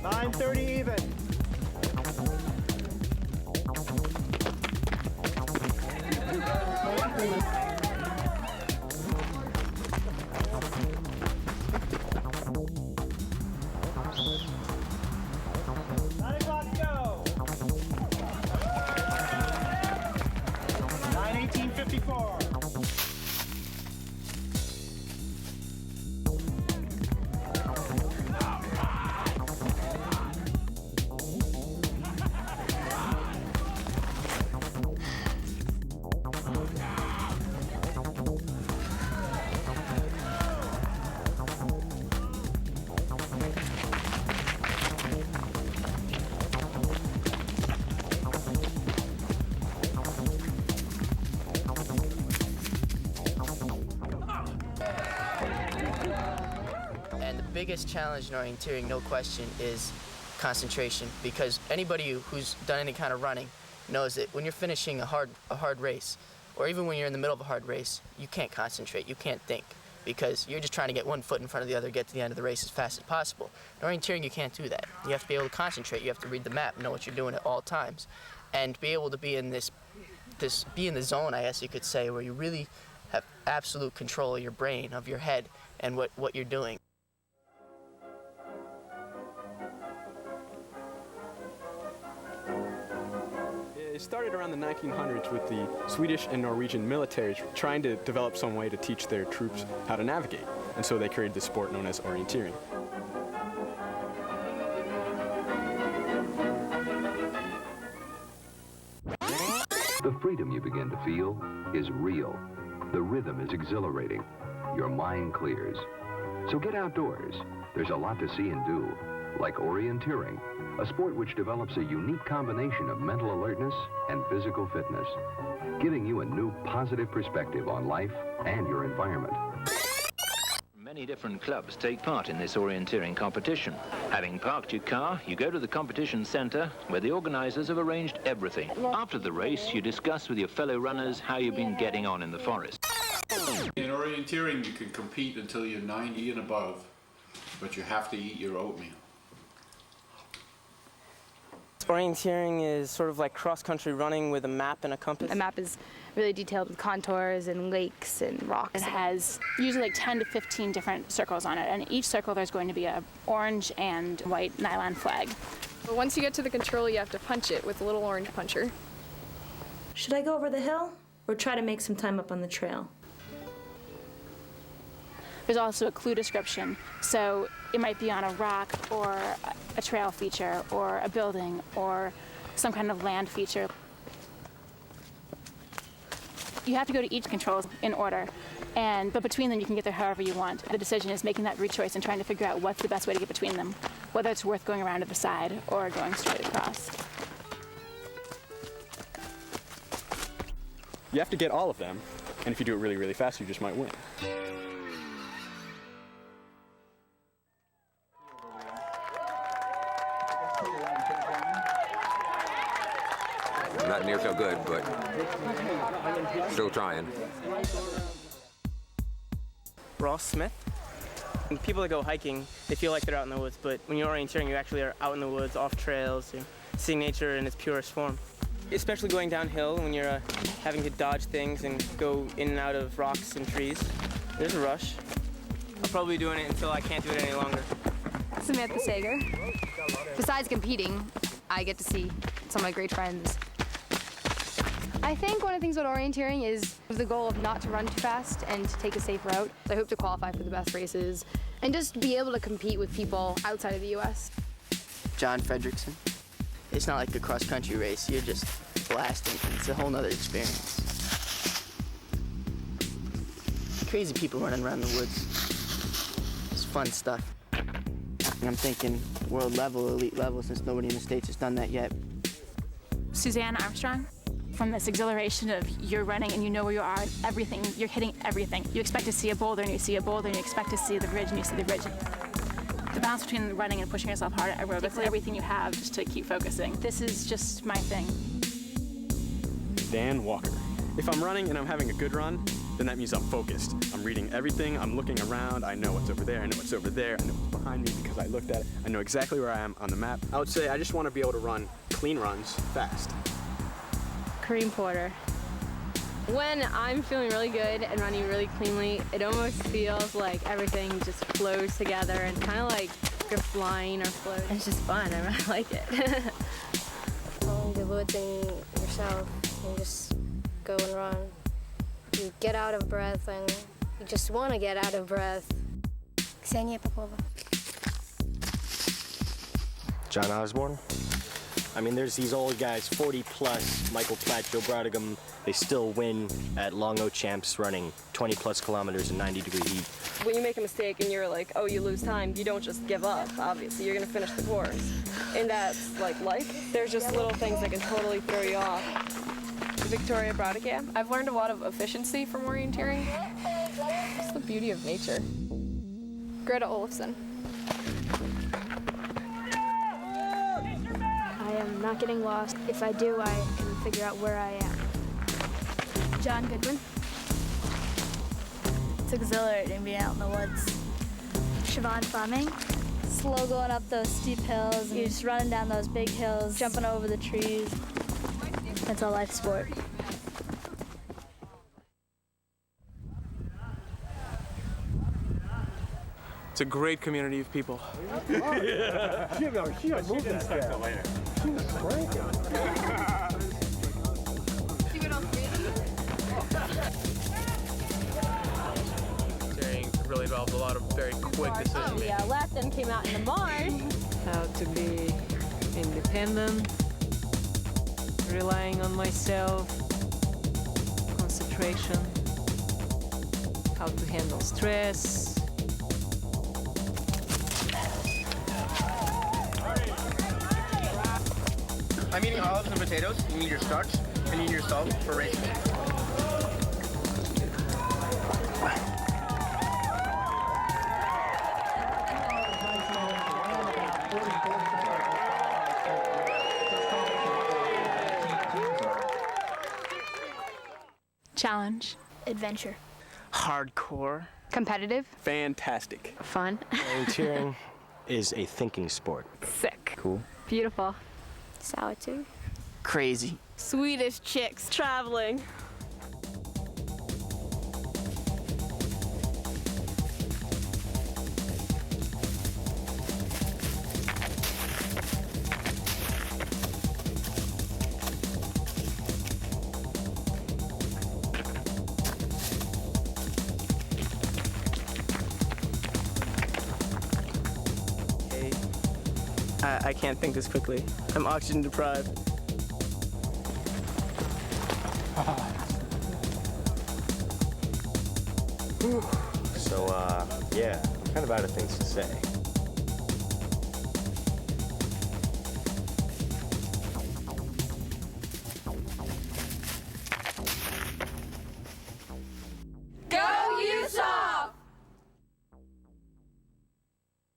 9:30 even. And the biggest challenge in orienteering, no question, is concentration, because anybody who's done any kind of running knows that when you're finishing a hard race, or even when you're in the middle of a hard race, you can't concentrate, you can't think, because you're just trying to get one foot in front of the other, get to the end of the race as fast as possible. In orienteering, you can't do that. You have to be able to concentrate, you have to read the map, know what you're doing at all times, and be able to be in be in the zone, I guess you could say, where you really have absolute control of your brain, of your head, and what you're doing. It started around the 1900s with the Swedish and Norwegian militaries trying to develop some way to teach their troops how to navigate, and so they created the sport known as orienteering. The freedom you begin to feel is real. The rhythm is exhilarating. Your mind clears. So get outdoors. There's a lot to see and do, like orienteering, a sport which develops a unique combination of mental alertness and physical fitness, giving you a new positive perspective on life and your environment. Many different clubs take part in this orienteering competition. Having parked your car, you go to the competition center where the organizers have arranged everything. After the race, you discuss with your fellow runners how you've been getting on in the forest. In orienteering, you can compete until you're 90 and above, but you have to eat your oatmeal. Orienteering is sort of like cross-country running with a map and a compass. The map is really detailed with contours and lakes and rocks. It has usually like 10 to 15 different circles on it, and each circle there's going to be an orange and white nylon flag. But once you get to the control, you have to punch it with a little orange puncher. Should I go over the hill or try to make some time up on the trail? There's also a clue description, so it might be on a rock or a trail feature or a building or some kind of land feature. You have to go to each control in order, but between them you can get there however you want. The decision is making that route choice and trying to figure out what's the best way to get between them, whether it's worth going around to the side or going straight across. You have to get all of them, and if you do it really, really fast, you just might win. Not near so good, but still trying. Ross Smith. And people that go hiking, they feel like they're out in the woods, but when you're orienteering, you actually are out in the woods, off trails, you're seeing nature in its purest form. Especially going downhill when you're having to dodge things and go in and out of rocks and trees. There's a rush. I'll probably be doing it until I can't do it any longer. Samantha Sager. Besides competing, I get to see some of my great friends. I think one of the things about orienteering is the goal of not to run too fast and to take a safe route. I hope to qualify for the best races and just be able to compete with people outside of the U.S. John Fredrickson. It's not like a cross-country race. You're just blasting. It's a whole nother experience. Crazy people running around the woods. It's fun stuff. I'm thinking world level, elite level, since nobody in the States has done that yet. Suzanne Armstrong. From this exhilaration of you're running and you know where you are, everything, you're hitting everything. You expect to see a boulder and you see a boulder, and you expect to see the ridge and you see the ridge. The balance between running and pushing yourself hard at aerobics, everything you have just to keep focusing. This is just my thing. Dan Walker. If I'm running and I'm having a good run, then that means I'm focused. I'm reading everything, I'm looking around, I know what's over there, I know what's over there, I know what's behind. behind me because I looked at it. I know exactly where I am on the map. I would say I just want to be able to run clean runs fast. Cream porter. When I'm feeling really good and running really cleanly, it almost feels like everything just flows together and kind of like you're flying or floating. It's just fun. I really like it. The woods and yourself, and just go and run. You get out of breath and you just want to get out of breath. Ksenia Popova. John Osborne. I mean, there's these old guys, 40 plus, Michael Platt, Joe Brodigam, they still win at Long O Champs running 20 plus kilometers in 90-degree heat. When you make a mistake and you're like, oh, you lose time, you don't just give up, obviously. You're gonna finish the course. And that's like life. There's just little things that can totally throw you off. Victoria Brodigam. I've learned a lot of efficiency from orienteering. It's the beauty of nature. Greta Olafsson. I am not getting lost. If I do, I can figure out where I am. John Goodwin. It's exhilarating being out in the woods. Siobhan Fleming. Slow going up those steep hills. You're just running down those big hills, jumping over the trees. It's a life sport. It's a great community of people. Yeah. She was moving style. She was cranking. Orienteering really involved a lot of very quick decision making. Yeah, left and came out in the marsh. How to be independent, relying on myself, concentration, how to handle stress. I'm eating olives and potatoes. You need your starch and you need your salt for racing. Challenge. Adventure. Hardcore. Competitive. Fantastic. Fun. Orienteering is a thinking sport. Sick. Cool. Beautiful. Solitude. Crazy. Swedish chicks traveling. I can't think this quickly. I'm oxygen deprived. So, yeah, I'm kind of out of things to say.